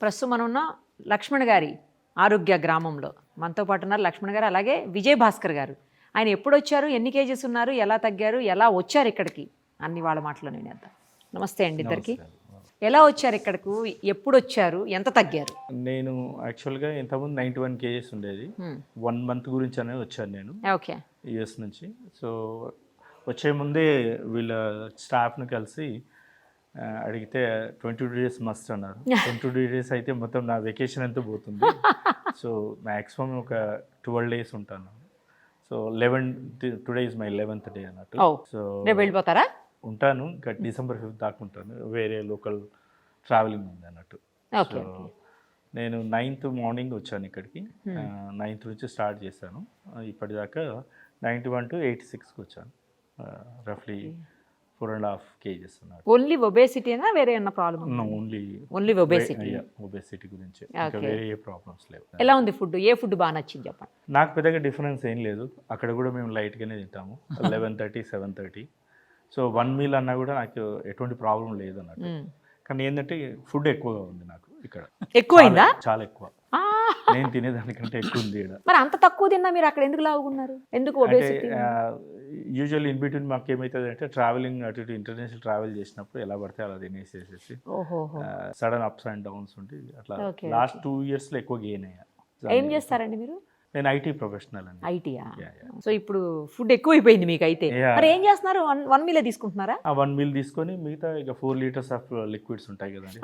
ప్రస్తుతం మనం ఉన్న లక్ష్మణ్ గారి ఆరోగ్య గ్రామంలో మనతో పాటు ఉన్నారు లక్ష్మణ్ గారు, అలాగే విజయ్ భాస్కర్ గారు. ఆయన ఎప్పుడు వచ్చారు, ఎన్ని కేజెస్ ఉన్నారు, ఎలా తగ్గారు, ఎలా వచ్చారు ఇక్కడికి, అన్ని వాళ్ళ మాటలో నేను వేద్దాం. నమస్తే అండి ఇద్దరికి. ఎలా వచ్చారు ఇక్కడకు, ఎప్పుడు వచ్చారు, ఎంత తగ్గారు? నేను యాక్చువల్గా ఇంతకుముందు 91 కేజెస్ ఉండేది. 1 మంత్ గురించి అనేది వచ్చాను నేను ఓకే యూఎస్ నుంచి. సో వచ్చే ముందే వీళ్ళ స్టాఫ్ని కలిసి అడిగితే 22 డేస్ మస్ట్ అన్నారు. 22 డేస్ అయితే మొత్తం నా వెకేషన్ ఎంత పోతుంది. సో మ్యాక్సిమం ఒక 12 డేస్ ఉంటాను. So today is my 11th day అన్నట్టు. సో వెళ్ళిపోతారా? ఉంటాను ఇంకా December 5th దాకా ఉంటాను. వేరే లోకల్ ట్రావెలింగ్ ఉంది అన్నట్టు. సో నేను 9th మార్నింగ్ వచ్చాను ఇక్కడికి. 9th నుంచి స్టార్ట్ చేశాను. ఇప్పటిదాకా 91 to 86కి వచ్చాను. రఫ్లీ 4.5 kgs అన్నట్టు. ఓన్లీ ఒబేసిటీనా, వేరే ఏమన్నా ప్రాబ్లమ్? ఓన్లీ ఒబేసిటీ గురించి, ఇంకా వేరే ఏ ప్రాబ్లమ్స్ లేవు. ఎలా ఉంది ఫుడ్? ఏ ఫుడ్ బాగా నచ్చింది చెప్పండి. నాకు పెద్దగా డిఫరెన్స్ ఏం లేదు. అక్కడ కూడా మేము లైట్గానే తింటాము. 11:30, 7:30. సో 1 మీల్ అన్నా కూడా నాకు ఎటువంటి ప్రాబ్లం లేదు అన్నట్టు. కానీ ఏంటంటే ఫుడ్ ఎక్కువగా ఉంది నాకు ఇక్కడ. ఎక్కువైందా? చాలా ఎక్కువ. నేను తినేదానికంటే ఎక్కువ ఉంది ఇక్కడ. మరి అంత తక్కువ తిన్నా మీరు అక్కడ ఎందుకు లావుకున్నారు? ఎందుకు ఒబేసిటీ? యూజువల్ ఇన్ బిట్వీన్ మాకు ఏమవుతుంది అంటే ట్రావెలింగ్ అటు ఇటు ఇంటర్నేషనల్ ట్రావెల్ చేసినప్పుడు ఎలా పడితే అలా తినేసేసి సడన్ అప్స్ అండ్ డౌన్స్ ఉంటే అట్లా లాస్ట్ 2 yearsలో ఎక్కువ గెయిన్ అయ్యా. ఏం చేస్తారండి మీరు? నేను ఐటీ ప్రొఫెషనల్ అండి. ఐటీయా? సో ఇప్పుడు ఫుడ్ ఎక్కువైపోయింది మీకు అయితే. మరి ఏం చేస్తున్నారు? 1 మీల్ తీసుకుంటున్నారా? 1 మీల్ తీసుకొని మిగతా ఇక 4 liters ఆఫ్ లిక్విడ్స్ ఉంటాయి కదండి.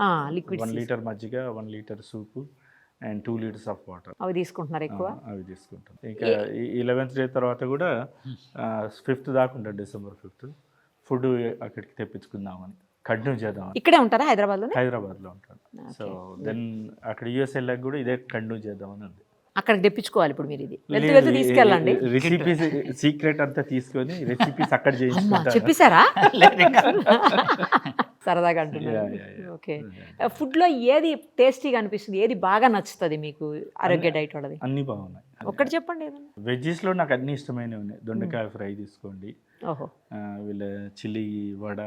1 liter మజ్జిగ, 1 liter soup and 2 liters of water. అవి తీసుకుంటున్నారు ఎక్కువ? అవి తీసుకుంటాం. ఇంకా 11th డే తర్వాత కూడా 5th దాకా ఉంటుంది, December 5th. ఫుడ్ అక్కడికి తెప్పించుకుందామని కంటిన్యూ చేద్దాం. ఇక్కడే ఉంటారా? హైదరాబాద్లో ఉంటాను. సో దెన్ అక్కడ యూఎస్ వెళ్ళాక కూడా ఇదే కంటిన్యూ చేద్దామని ఉంది. అక్కడికి తెప్పించుకోవాలి ఇప్పుడు మీరు. ఇది వెళ్తూ తీసుకెళ్ళండి. రెసిపీస్ సీక్రెట్ అంతా తీసుకొని రెసిపీస్ అక్కడ చేయించుకుంటా. చెప్పేశారా? సరదాగా అంటున్నారు. ఓకే. ఫుడ్లో ఏది టేస్టీగా అనిపిస్తుంది, ఏది బాగా నచ్చుతుంది మీకు ఆరోగ్య డైట్ వాళ్ళది? అన్నీ బాగున్నాయి. ఒక్కటి చెప్పండి. వెజ్జెస్లో నాకు అన్ని ఇష్టమైనవి ఉన్నాయి. దొండకాయ ఫ్రై తీసుకోండి, వీళ్ళ చిల్లీ వడ,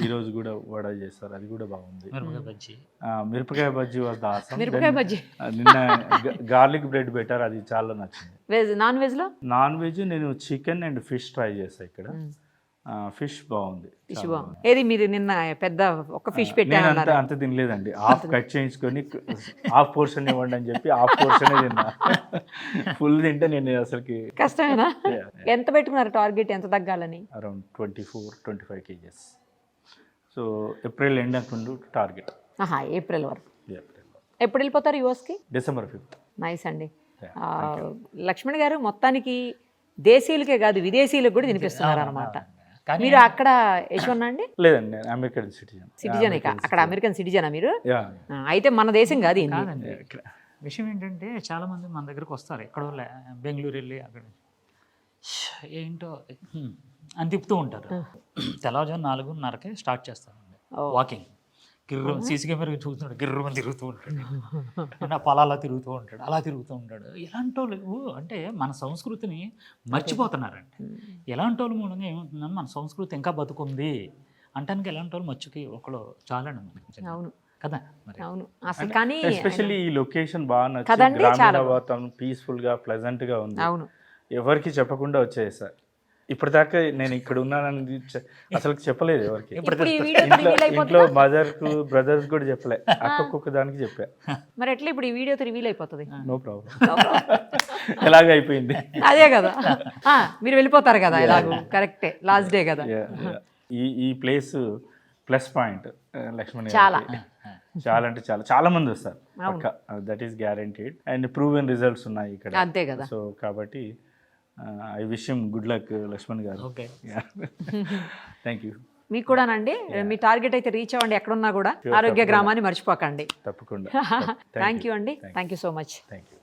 ఈరోజు కూడా వడ చేస్తారు, అది కూడా బాగుంది. మిరపకాయ బజ్జీ వాజ్ ఆసమ్. మిరపకాయ బజ్జీ నిన్న గార్లిక్ బ్రెడ్ బెటర్, అది చాలా నచ్చింది. నాన్ వెజ్ నేను చికెన్ అండ్ ఫిష్ ట్రై చేస్తాను ఇక్కడ. ఫిష్ బాగుంది. ఏది మీరు నిన్న పెద్ద ఒక ఫిష్ పెట్టారు? అంత తినలేదండి. హాఫ్ కట్ చేయించుకొని హాఫ్ పోర్షన్ ఇవ్వండి అని చెప్పి హాఫ్ పోర్షన్ తిన్నా. ఫుల్ తింటే నేను అసలుకి కష్టమేనా? ఎంత పెట్టుకున్నారు టార్గెట్, ఎంత తగ్గాలని? Around 24-25 kgs. So April end అనుకుంటూ టార్గెట్. ఏప్రిల్ వరకు. ఎప్పుడు వెళ్ళిపోతారు యూఎస్కి? December 5th. నైస్ అండి. లక్ష్మణ్ గారు మొత్తానికి దేశీయులకే కాదు విదేశీయులకు కూడా తినిపిస్తున్నారు అనమాట. మీరు అక్కడ యశ్వన్ అండి? లేదండి, అమెరికన్ సిటిజన్. అక్కడ అమెరికన్ సిటిజనా మీరు? అయితే మన దేశం కాదు. విషయం ఏంటంటే చాలా మంది మన దగ్గరకు వస్తారు, ఎక్కడో బెంగళూరు వెళ్ళి అక్కడ ఏంటో అని తిప్పుతూ ఉంటారు. తెల్లవారుజాము 4:30కే స్టార్ట్ చేస్తారండి వాకింగ్. సీసీ కెమెరా చూస్తున్నాడు, గిర్రమని తిరుగుతూ ఉంటాడు, నా పొలాల్లో తిరుగుతూ ఉంటాడు, అలా తిరుగుతూ ఉంటాడు. ఎలాంటి వాళ్ళు అంటే మన సంస్కృతిని మర్చిపోతున్నారండి. ఎలాంటి వాళ్ళు మూలంగా ఏమవుతుందని మన సంస్కృతి ఇంకా బతుకుంది అంటానికి ఎలాంటి వాళ్ళు మర్చికి ఒకళ్ళు చాలండి మనకి. అవును కదా మరి. అవును అసలు. కానీ ఎస్పెషల్లీ ఈ లొకేషన్ బాగా నచ్చింది. గ్రామీణ వాతావరణం పీస్ఫుల్గా ప్లెజెంట్గా ఉంది. అవును, ఎవరికి చెప్పకుండా వచ్చేది సార్. ఇప్పటిదాకా నేను ఇక్కడ ఉన్నానని అసలు చెప్పలేదు ఎవరికి. ఇంట్లో మదర్కు బ్రదర్స్ కూడా చెప్పలే, అక్కొక్క దానికి చెప్పా. మరి ఎట్లా ఇప్పుడు ఈ వీడియోతో రివీల్ అయిపోతుంది? No problem. ఎలాగ అయిపోయింది అదే కదా, మీరు వెళ్ళిపోతారు కదా ఎలాగో. కరెక్టే, లాస్ట్ డే కదా. ఈ ప్లేస్ ప్లస్ పాయింట్ లక్ష్మణ్. చాలా అంటే చాలా మంది వస్తారు, that is guaranteed. And proven results ఉన్నాయి ఇక్కడ. అంతే కదా. సో కాబట్టి I wish him good luck Lakshman garu. Thank you. మీకు కూడానండి. మీ టార్గెట్ అయితే రీచ్ అవ్వండి ఎక్కడున్నా కూడా. ఆరోగ్య గ్రామాన్ని మర్చిపోకండి తప్పకుండా. థ్యాంక్ యూ అండి. Thank you so much. Thank you.